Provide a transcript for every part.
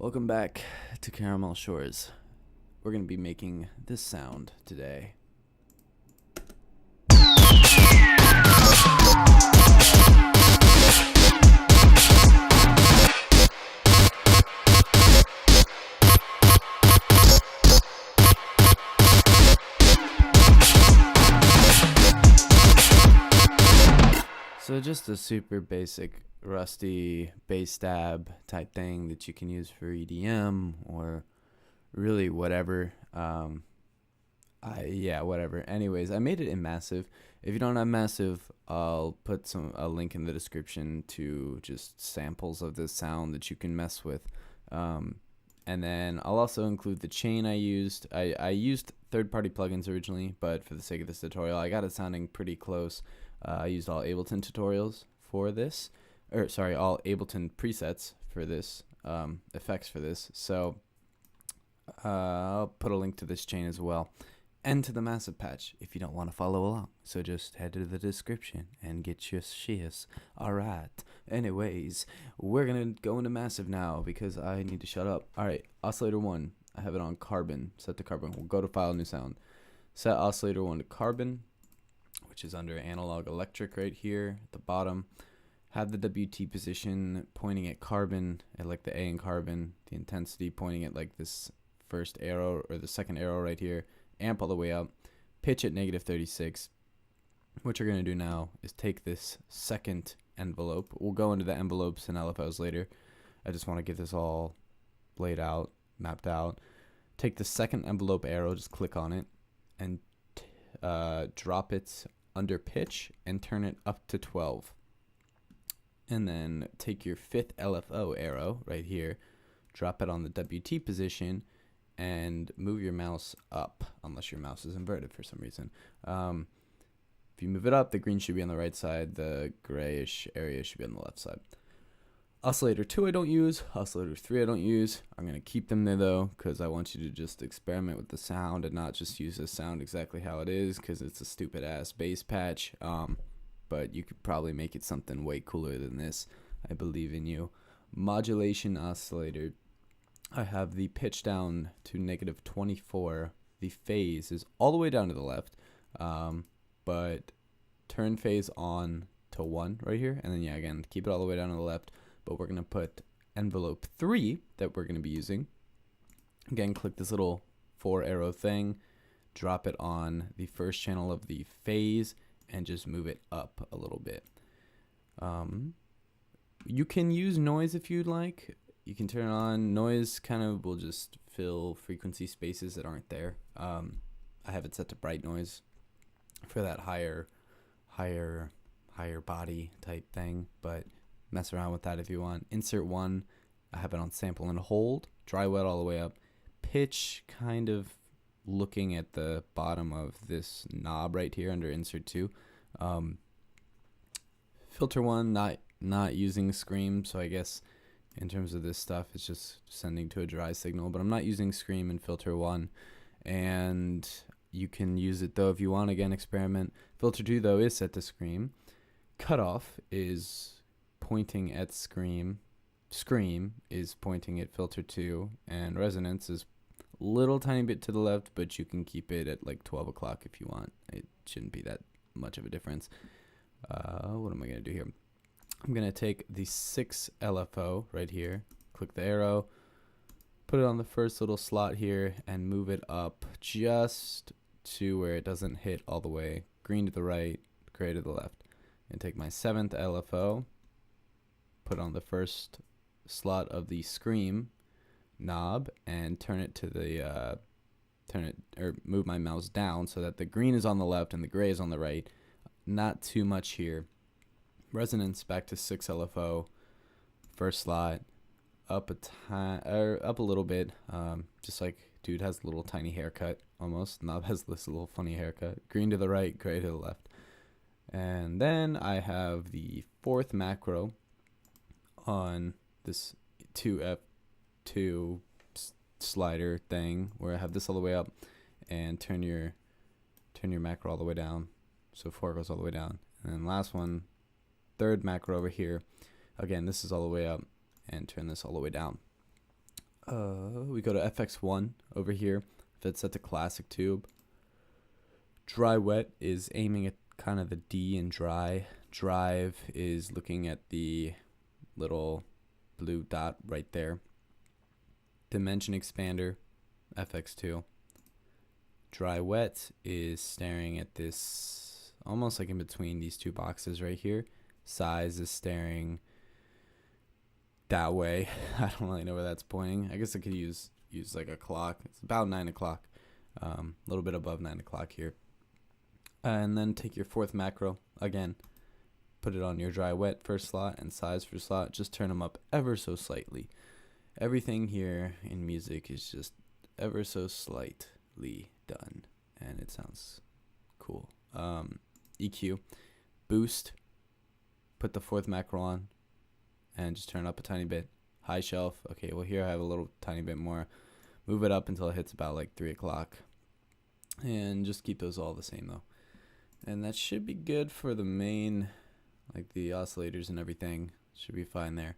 Welcome back to Caramel Shores. We're going to be making this sound today. So just a super basic rusty bass stab type thing that you can use for EDM or really whatever. Whatever. Anyways, I made it in Massive. If you don't have Massive, I'll put a link in the description to just samples of this sound that you can mess with. And then I'll also include the chain I used. I used third-party plugins originally, but for the sake of this tutorial, I got it sounding pretty close. I used all Ableton tutorials for this, all Ableton presets for this, effects for this. So I'll put a link to this chain as well, and to the Massive patch if you don't want to follow along. So just head to the description and get your shares. Alright, anyways, we're gonna go into Massive now because I need to shut up. Alright, oscillator 1, I have it on carbon, set to carbon. We'll go to file, new sound. Set oscillator 1 to carbon, which is under analog electric right here at the bottom. Have the WT position pointing at carbon, at like the A in carbon, the intensity pointing at like this first arrow or the second arrow right here. Amp all the way up, pitch at -36. What you're going to do now is take this second envelope. We'll go into the envelopes and LFOs later. I just want to get this all laid out, mapped out. Take the second envelope arrow, just click on it, and drop it under pitch and turn it up to 12. And then take your fifth LFO arrow right here, drop it on the WT position, and move your mouse up, unless your mouse is inverted for some reason. If you move it up, the green should be on the right side, the grayish area should be on the left side. Oscillator 2 I don't use, oscillator 3 I don't use. I'm going to keep them there though, because I want you to just experiment with the sound and not just use the sound exactly how it is, because it's a stupid ass bass patch. But you could probably make it something way cooler than this. I believe in you. Modulation oscillator. I have the pitch down to -24. The phase is all the way down to the left, but turn phase on to 1 right here, and then again, keep it all the way down to the left. But we're going to put envelope 3 that we're going to be using. Again, click this little 4 arrow thing, drop it on the first channel of the phase, and just move it up a little bit. You can use noise if you'd like. You can turn on noise, kind of will just fill frequency spaces that aren't there. I have it set to bright noise for that higher body type thing, but mess around with that if you want. Insert 1, I have it on sample and hold, dry wet all the way up, pitch kind of looking at the bottom of this knob right here under insert 2. Filter 1, not using scream, so I guess in terms of this stuff it's just sending to a dry signal, but I'm not using scream in filter 1, and you can use it though if you want. Again, experiment. Filter 2 though is set to scream. Cutoff is pointing at scream is pointing at filter 2, and resonance is a little tiny bit to the left, but you can keep it at like 12 o'clock if you want. It shouldn't be that much of a difference. What am I going to do here? I'm going to take the 6 LFO right here, click the arrow, put it on the first little slot here, and move it up just to where it doesn't hit all the way. Green to the right, gray to the left. And take my 7th LFO, put on the first slot of the scream knob, and turn it to the move my mouse down so that the green is on the left and the gray is on the right. Not too much here. Resonance back to 6 LFO, first slot, up a little bit, just like dude has a little tiny haircut almost. Knob has this little funny haircut. Green to the right, gray to the left. And then I have the 4th macro on this 2F2 slider thing where I have this all the way up, and turn your macro all the way down, so 4 goes all the way down. And then last one, 3rd macro over here, again this is all the way up, and turn this all the way down. We go to FX1 over here. If it's set to classic tube. Dry wet is aiming at kind of the D in dry. Drive is looking at the little blue dot right there. Dimension expander, FX2. Dry wet is staring at this almost like in between these two boxes right here. Size is staring that way. I don't really know where that's pointing. I guess I could use like a clock. It's about 9 o'clock. A little bit above 9 o'clock here. And then take your fourth macro again. Put it on your dry wet first slot and size for slot. Just turn them up ever so slightly. Everything here in music is just ever so slightly done, and it sounds cool. EQ, boost. Put the fourth macro on, and just turn it up a tiny bit. High shelf. Okay, well here I have a little tiny bit more. Move it up until it hits about like 3 o'clock, and just keep those all the same though. And that should be good for the main, like the oscillators and everything. Should be fine there.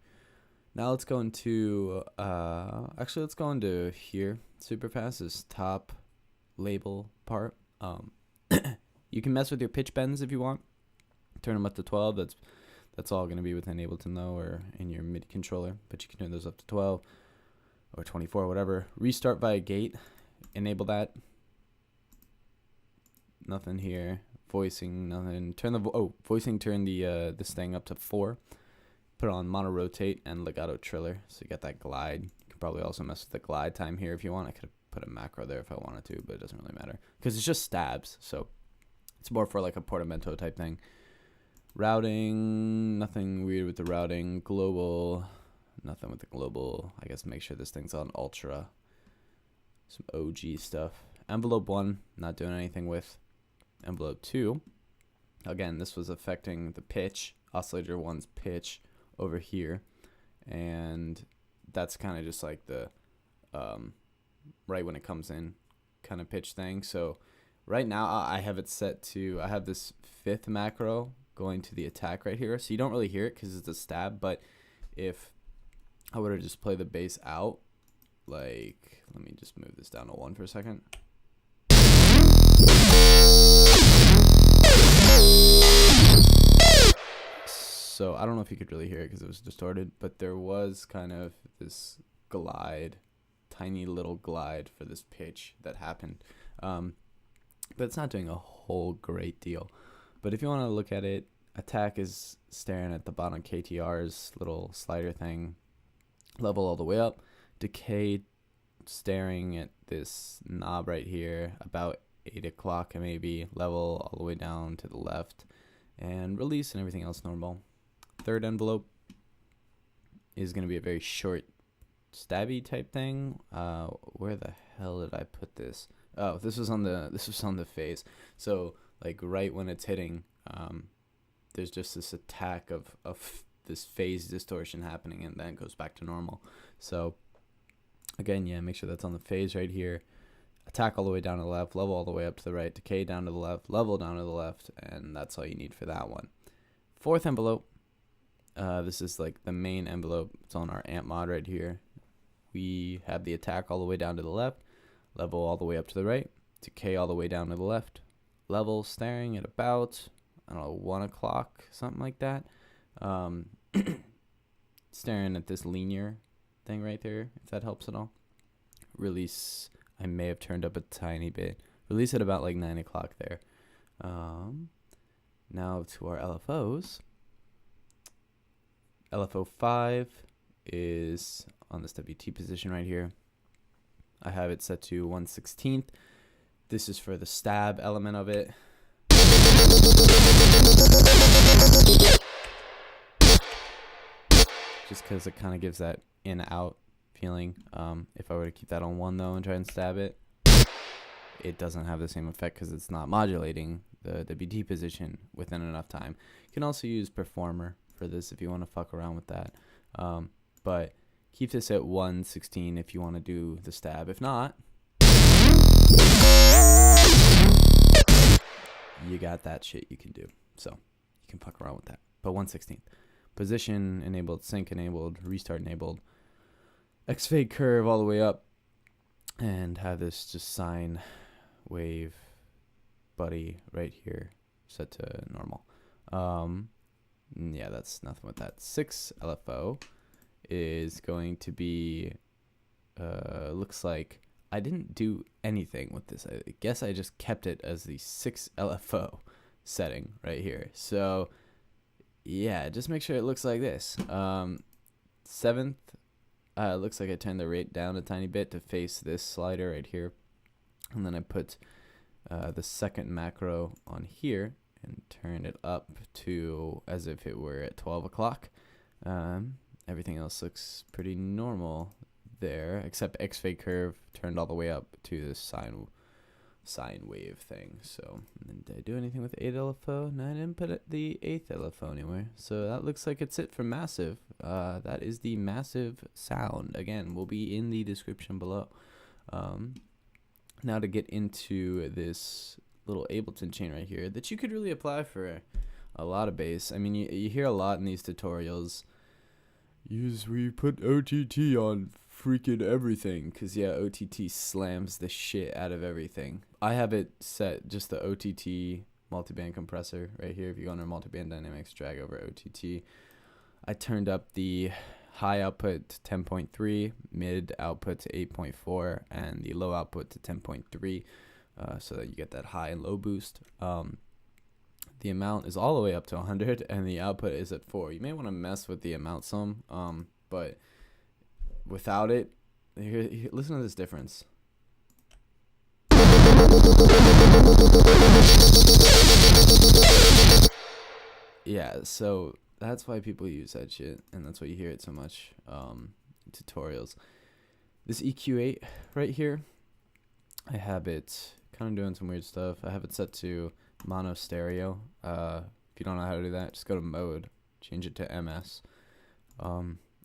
Now let's go into, actually let's go into here super fast, this top label part. You can mess with your pitch bends if you want. Turn them up to 12. That's all going to be within Ableton though, or in your MIDI controller. But you can turn those up to 12 or 24, whatever. Restart via gate. Enable that. Nothing here. Voicing, nothing. Turn the voicing. Turn the this thing up to 4. Put it on mono rotate and legato triller, so you get that glide. You can probably also mess with the glide time here if you want. I could have put a macro there if I wanted to, but it doesn't really matter because it's just stabs, so it's more for like a portamento type thing. Routing, nothing weird with the routing. Global, nothing with the global. I guess make sure this thing's on ultra. Some OG stuff. Envelope 1, not doing anything with. Envelope 2, again, this was affecting the pitch, oscillator 1's pitch over here, and that's kind of just like the right when it comes in kind of pitch thing. So right now I have it set to, I have this fifth macro going to the attack right here, so you don't really hear it because it's a stab. But if I were to just play the bass out, like, let me just move this down to 1 for a second. So I don't know if you could really hear it because it was distorted, but there was kind of this glide, tiny little glide for this pitch that happened. But it's not doing a whole great deal. But if you want to look at it, attack is staring at the bottom KTR's little slider thing, level all the way up. Decay staring at this knob right here, about 8 o'clock maybe, level all the way down to the left, and release and everything else normal. Third envelope is going to be a very short stabby type thing. Where the hell did I put this? Oh, this was on the phase. So like right when it's hitting, there's just this attack of this phase distortion happening, and then it goes back to normal. So again, yeah, make sure that's on the phase right here. Attack all the way down to the left, level all the way up to the right, decay down to the left, level down to the left, and that's all you need for that one. Fourth envelope. This is like the main envelope. It's on our amp mod right here. We have the attack all the way down to the left, level all the way up to the right, decay all the way down to the left, level staring at about, I don't know, 1 o'clock, something like that. Staring at this linear thing right there, if that helps at all. Release, I may have turned up a tiny bit. Release at about like 9 o'clock there. Now to our LFOs. LFO 5 is on this WT position right here. I have it set to 1/16. This is for the stab element of it. Just because it kind of gives that in-out feeling. If I were to keep that on 1 though and try and stab it, it doesn't have the same effect because it's not modulating the WT position within enough time. You can also use Performer for this if you want to fuck around with that. But keep this at 1/16 if you want to do the stab. If not, you got that shit you can do. So you can fuck around with that. But 1/16. Position enabled, sync enabled, restart enabled. X fade curve all the way up, and have this just sine wave buddy right here set to normal. Yeah, that's nothing with that. 6 LFO is going to be, looks like I didn't do anything with this. I guess I just kept it as the 6 LFO setting right here. So yeah, just make sure it looks like this. 7th, looks like I turned the rate down a tiny bit to face this slider right here. And then I put the second macro on here and turn it up to as if it were at 12 o'clock. Everything else looks pretty normal there, except X fade curve turned all the way up to this sine wave thing. So, and then did I do anything with 8 LFO? No, I didn't put the 8th LFO anywhere. So that looks like it's it for Massive. That is the Massive sound. Again, will be in the description below. Now to get into this little Ableton chain right here that you could really apply for a lot of bass. I mean, you hear a lot in these tutorials. We put OTT on freaking everything, because yeah, OTT slams the shit out of everything. I have it set just the OTT multiband compressor right here. If you go under multiband dynamics, drag over OTT. I turned up the high output to 10.3, mid output to 8.4, and the low output to 10.3, so that you get that high and low boost. The amount is all the way up to 100, and the output is at 4. You may want to mess with the amount some, but without it, here, listen to this difference. Yeah, so that's why people use that shit, and that's why you hear it so much in tutorials. This EQ8 right here, I have it kind of doing some weird stuff. I have it set to mono stereo. If you don't know how to do that, just go to mode, change it to MS.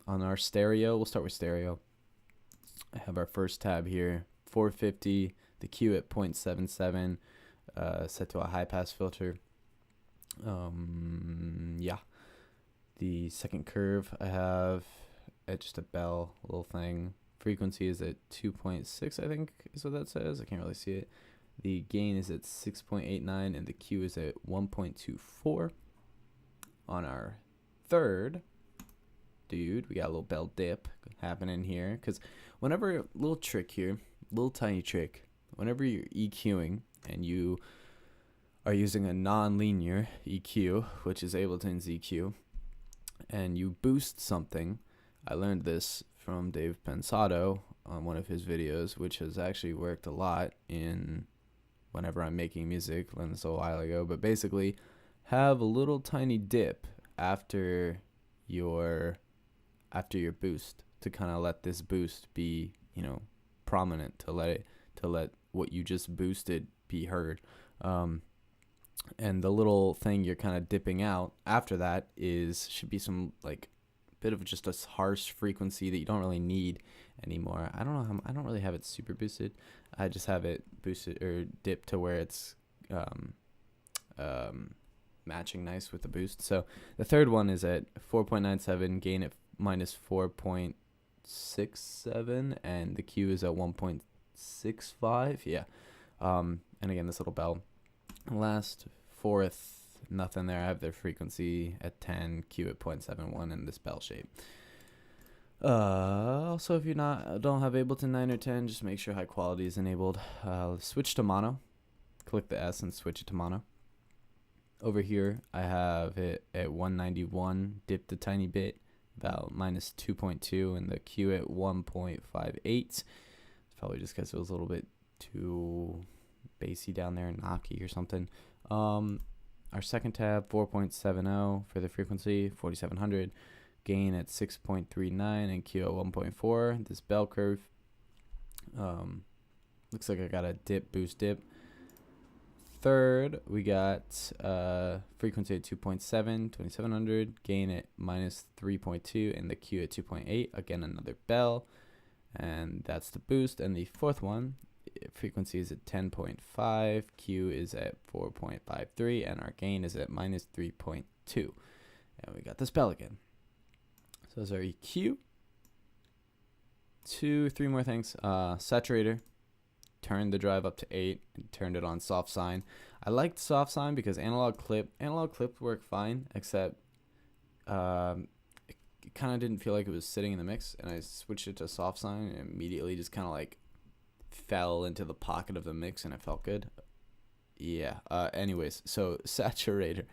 On our stereo, we'll start with stereo. I have our first tab here, 450, the Q at 0.77, set to a high pass filter. Yeah, the second curve I have at just a bell little thing. Frequency is at 2.6, I think is what that says. I can't really see it. The gain is at 6.89, and the Q is at 1.24. On our third dude, we got a little bell dip happening here, because whenever, little trick here, little tiny trick, whenever you're EQing and you are using a non-linear EQ, which is Ableton's EQ, and you boost something, I learned this from Dave Pensato on one of his videos, which has actually worked a lot in whenever I'm making music. Learned this a while ago, but basically have a little tiny dip after your boost to kind of let this boost be, you know, prominent, to let what you just boosted be heard. And the little thing you're kind of dipping out after that should be some like bit of just a harsh frequency that you don't really need anymore. I don't really have it super boosted. I just have it boosted or dipped to where it's matching nice with the boost. So the third one is at 4.97, gain at minus 4.67, and the Q is at 1.65. Yeah. And again, this little bell. Last fourth, nothing there. I have their frequency at 10, Q at 0.71, and this bell shape. Also, if you don't have Ableton 9 or 10, just make sure high quality is enabled. Switch to mono. Click the S and switch it to mono. Over here, I have it at 191, dipped a tiny bit, about minus 2.2, and the Q at 1.58. It's probably just because it was a little bit too bassy down there, knocky or something. Our second tab, 4.70 for the frequency, 4700, gain at 6.39, and Q at 1.4. This bell curve, looks like I got a dip, boost, dip. Third, we got frequency at 2.7, 2700, gain at minus 3.2, and the Q at 2.8. Again, another bell, and that's the boost. And the fourth one, frequency is at 10.5, Q is at 4.53, and our gain is at minus 3.2. And we got this bell again. So those are EQ. three more things. Saturator. Turned the drive up to 8 and turned it on soft sine. I liked soft sine because analog clips work fine, except it kind of didn't feel like it was sitting in the mix, and I switched it to soft sine and immediately just kind of like fell into the pocket of the mix, and it felt good. Yeah. Anyways, so saturator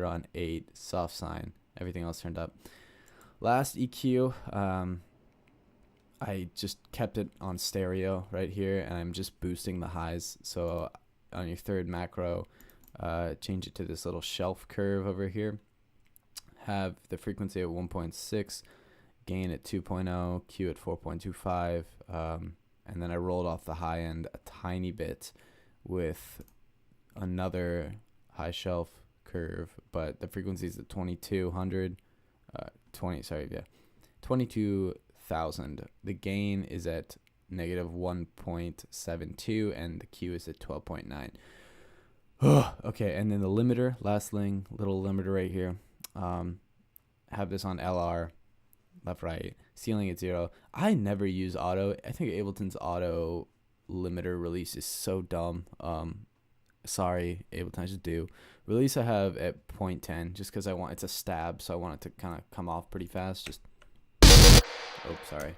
on 8, soft sine, everything else turned up. Last EQ, I just kept it on stereo right here, and I'm just boosting the highs. So on your third macro, change it to this little shelf curve over here. Have the frequency at 1.6, gain at 2.0, Q at 4.25, and then I rolled off the high end a tiny bit with another high shelf curve, but the frequency is at 2200, 22,000. The gain is at negative 1.72, and the Q is at 12.9. Okay, and then the limiter, last thing, little limiter right here. Have this on LR, left, right, ceiling at 0. I never use auto. I think Ableton's auto limiter release is so dumb. Sorry, Ableton, I just do. Release I have at 0.10 just because it's a stab, so I want it to kind of come off pretty fast. Just, oh, sorry.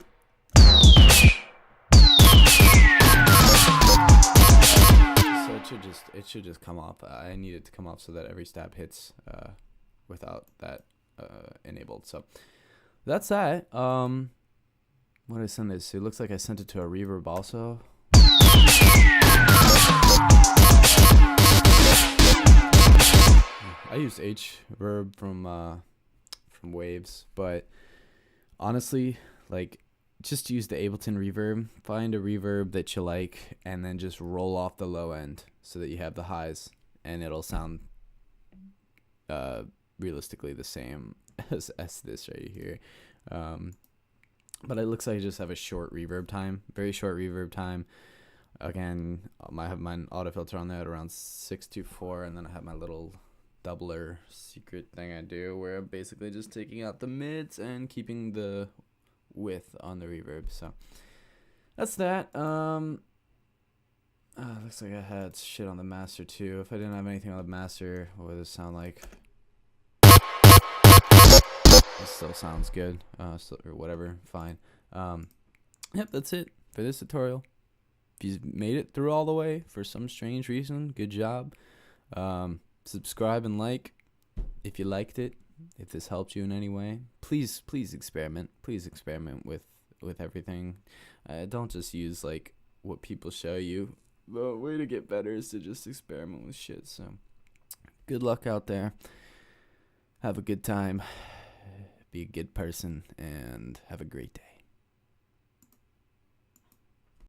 So it should just come off. I need it to come off so that every stab hits without that enabled. So that's that. What did I send this to? It looks like I sent it to a reverb also. I used H-verb from Waves, but honestly, like, just use the Ableton reverb. Find a reverb that you like, and then just roll off the low end so that you have the highs, and it'll sound realistically the same as this right here. But it looks like I just have a short reverb time, very short reverb time. Again, I have my auto filter on there at around 624, and then I have my little doubler secret thing I do where I'm basically just taking out the mids and keeping the width on the reverb. So that's that. Looks like I had shit on the master too. If I didn't have anything on the master, what would this sound like? It still sounds good, or whatever, fine. Yep, that's it for this tutorial. If you made it through all the way for some strange reason, good job. Subscribe and like if you liked it. If this helped you in any way, please experiment. Please experiment with everything. Don't just use like what people show you. The way to get better is to just experiment with shit. So good luck out there. Have a good time. Be a good person and have a great day.